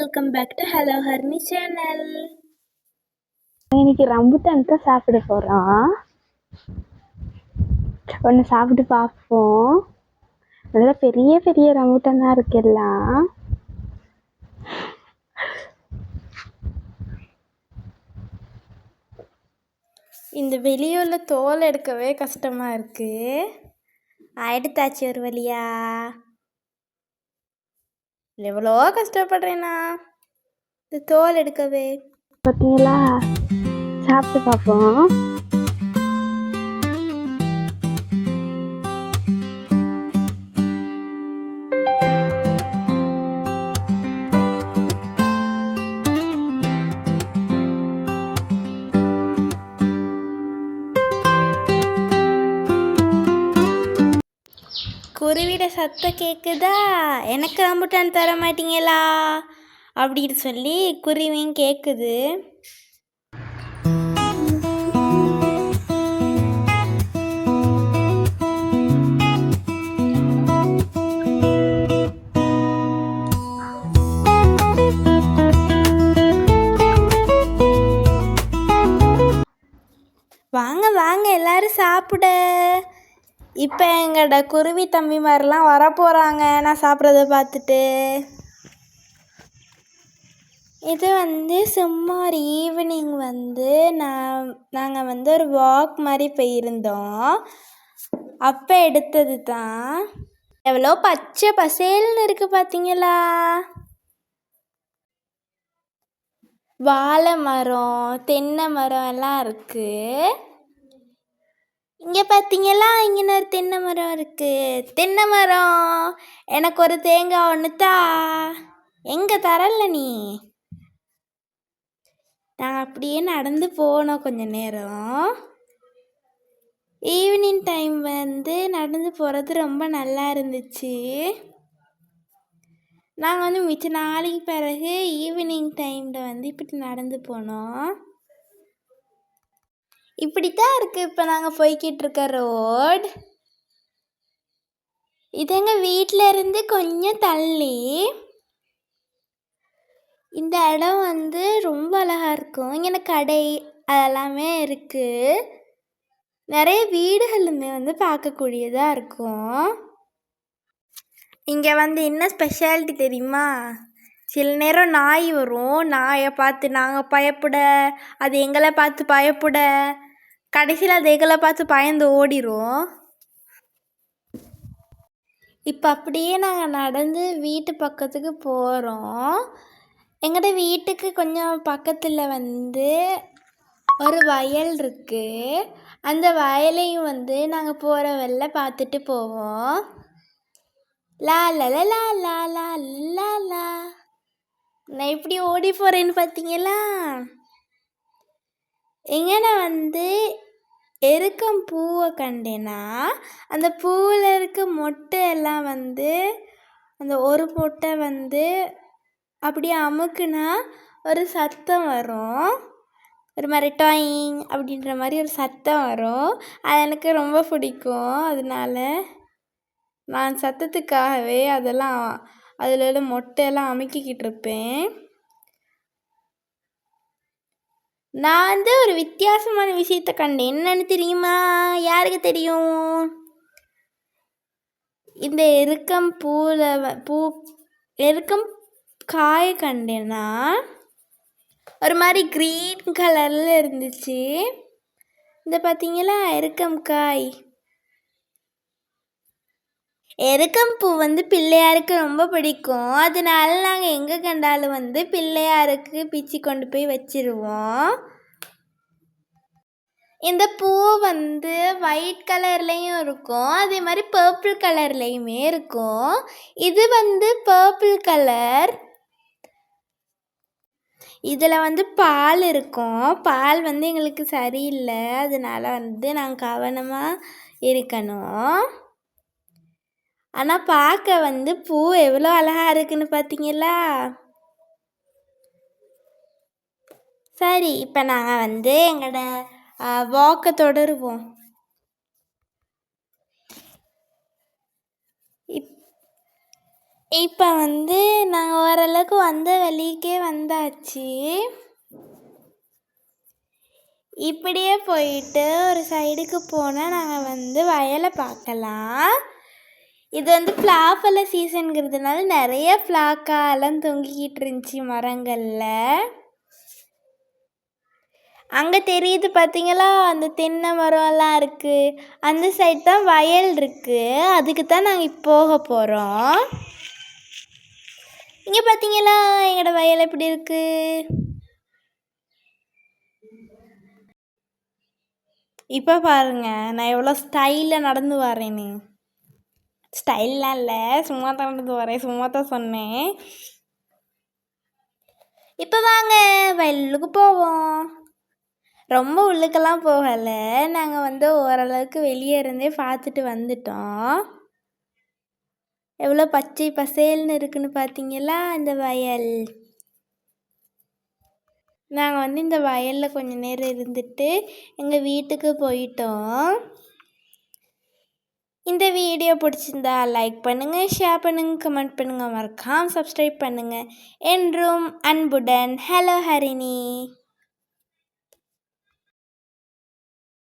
Welcome back to hello Harni channel. இன்னைக்கு rambutan தான் சாப்பிட போகிறோம். ஒன்று சாப்பிட்டு பார்ப்போம். நல்லா பெரிய பெரிய ரம்புட்டான் தான் இருக்குல்லாம். இந்த வெளியூர்ல தோல் எடுக்கவே கஷ்டமா இருக்கு. எடுத்தாச்சு ஒரு வழியா. எவ்வளோ கஷ்டப்படுறேன்னா இந்த தோல் எடுக்கவே. பார்த்தீங்களா, சாப்பிட்டு பார்ப்போம். குருவிட சத்தம் கேட்குதா? எனக்கு ரம்புட்டான் தர மாட்டீங்களா அப்படின்னு சொல்லி குருவியும் கேட்குது. வாங்க வாங்க எல்லாரும் சாப்பிட. இப்போ எங்களோட குருவி தம்பி மாதிரிலாம் வரப்போகிறாங்க நான் சாப்பிட்றத பார்த்துட்டு. இது சும்மா ஒரு ஈவினிங் நாங்கள் ஒரு வாக் மாதிரி போயிருந்தோம். அப்போ எடுத்தது தான். எவ்வளோ பச்சை பசேல்னு இருக்குது பார்த்தீங்களா. வாழை மரம், தென்னை மரம் எல்லாம் இருக்குது. இங்கே பார்த்தீங்களா, இங்கே ஒரு தென்னை மரம் இருக்குது. தென்னை மரம், எனக்கு ஒரு தேங்காய் ஒன்று தா. எங்கே தரல நீ? நாங்கள் அப்படியே நடந்து போனோம் கொஞ்ச நேரம். ஈவினிங் டைம் நடந்து போகிறது ரொம்ப நல்லா இருந்துச்சு. நாங்கள் மிச்ச நாளைக்கு பிறகு ஈவினிங் டைமில் இப்படி நடந்து போனோம். இப்படித்தான் இருக்குது இப்போ நாங்கள் போய்கிட்டு இருக்க ரோட். இது எங்கள் வீட்டில் இருந்து கொஞ்சம் தள்ளி. இந்த இடம் ரொம்ப அழகாக இருக்கும். இங்கே கடை அதெல்லாமே இருக்குது. நிறைய வீடுகளுமே பார்க்கக்கூடியதாக இருக்கும். இங்கே என்ன ஸ்பெஷாலிட்டி தெரியுமா? சில நேரம் நாய் வரும். நாயை பார்த்து நாங்கள் பயப்பட, அது எங்களை பார்த்து பயப்பட, கடைசியில் அது எங்களை பார்த்து பயந்து ஓடிரும். இப்போ அப்படியே நாங்கள் நடந்து வீட்டு பக்கத்துக்கு போகிறோம். எங்களோட வீட்டுக்கு கொஞ்சம் பக்கத்தில் ஒரு வயல் இருக்குது. அந்த வயலையும் நாங்கள் போகிற வழில பார்த்துட்டு போவோம். லா லா லா லா லா லா லா லா. நான் எப்படி ஓடி போகிறேன்னு பார்த்தீங்களா? எங்கே நான் எருக்கம் பூவை கண்டேன்னா, அந்த பூவில் இருக்க மொட்டை எல்லாம் அந்த ஒரு மொட்டை அப்படியே அமுக்குனா ஒரு சத்தம் வரும். ஒரு மாதிரி டாயிங் அப்படின்ற மாதிரி ஒரு சத்தம் வரும். அது எனக்கு ரொம்ப பிடிக்கும். அதனால நான் சத்தத்துக்காகவே அதில் உள்ள மொட்டையெல்லாம் அமுக்கிக்கிட்டு இருப்பேன். நான் ஒரு வித்தியாசமான விஷயத்தை கண்டேன். என்னன்னு தெரியுமா? யாருக்கு தெரியும்? இந்த எருக்கம் எருக்கம் காய் கண்டேன்னா ஒரு மாதிரி க்ரீன் கலரில் இருந்துச்சு. இந்த பார்த்தீங்களா எருக்கம் காய். எருக்கம் பூ பிள்ளையாருக்கு ரொம்ப பிடிக்கும். அதனால நாங்கள் எங்கே கண்டாலும் பிள்ளையாருக்கு பிச்சு கொண்டு போய் வச்சிருவோம். இந்த பூ ஒயிட் கலர்லேயும் இருக்கும், அதே மாதிரி பர்பிள் கலர்லேயுமே இருக்கும். இது பர்பிள் கலர். இதில் பால் இருக்கும். பால் எங்களுக்கு சரியில்லை. அதனால நாங்கள் கவனமாக இருக்கணும். ஆனால் பார்க்க பூ எவ்வளோ அழகாக இருக்குன்னு பார்த்தீங்களா? சரி, இப்போ நாங்கள் எங்களோட வாக்கை தொடருவோம். இப்போ வந்து நாங்கள் ஓரளவுக்கு வந்த வழிக்கே வந்தாச்சு. இப்படியே போயிட்டு ஒரு சைடுக்கு போனால் நாங்கள் வந்து வயலை பார்க்கலாம். இது வந்து ஃப்ளாஃபல சீசனுங்கிறதுனால நிறைய ஃப்ளாக்காலாம் தொங்கிக்கிட்டு இருந்துச்சு மரங்களில். அங்கே தெரியுது பார்த்தீங்களா, அந்த தென்னை மரம்லாம் இருக்குது. அந்த சைடு தான் வயல் இருக்குது. அதுக்கு தான் நாங்கள் இப்போ போக போகிறோம். இங்கே பார்த்தீங்களா எங்களோட வயல் எப்படி இருக்குது. இப்போ பாருங்க நான் எவ்வளோ ஸ்டைலில் நடந்து வரேன்னு. ஸ்டைல்லாம் இல்லை, சும்மா தான் நடந்து வரேன், சும்மா தான் சொன்னேன். இப்போ வாங்க வயலுக்கு போவோம். ரொம்ப உள்ளுக்கெல்லாம் போகலை, நாங்கள் வந்து ஓரளவுக்கு வெளியே இருந்தே பார்த்துட்டு வந்துட்டோம். எவ்வளோ பச்சை பசேல்னு இருக்குன்னு பார்த்தீங்களா இந்த வயல். நாங்கள் வந்து இந்த வயலில் கொஞ்சம் நேரம் இருந்துட்டு எங்கள் வீட்டுக்கு போயிட்டோம். இந்த வீடியோ பிடிச்சிருந்தா லைக் பண்ணுங்கள், ஷேர் பண்ணுங்கள், கமெண்ட் பண்ணுங்கள், மறக்காம சப்ஸ்கிரைப் பண்ணுங்கள். என்றும் அன்புடன் ஹலோ ஹரிணி.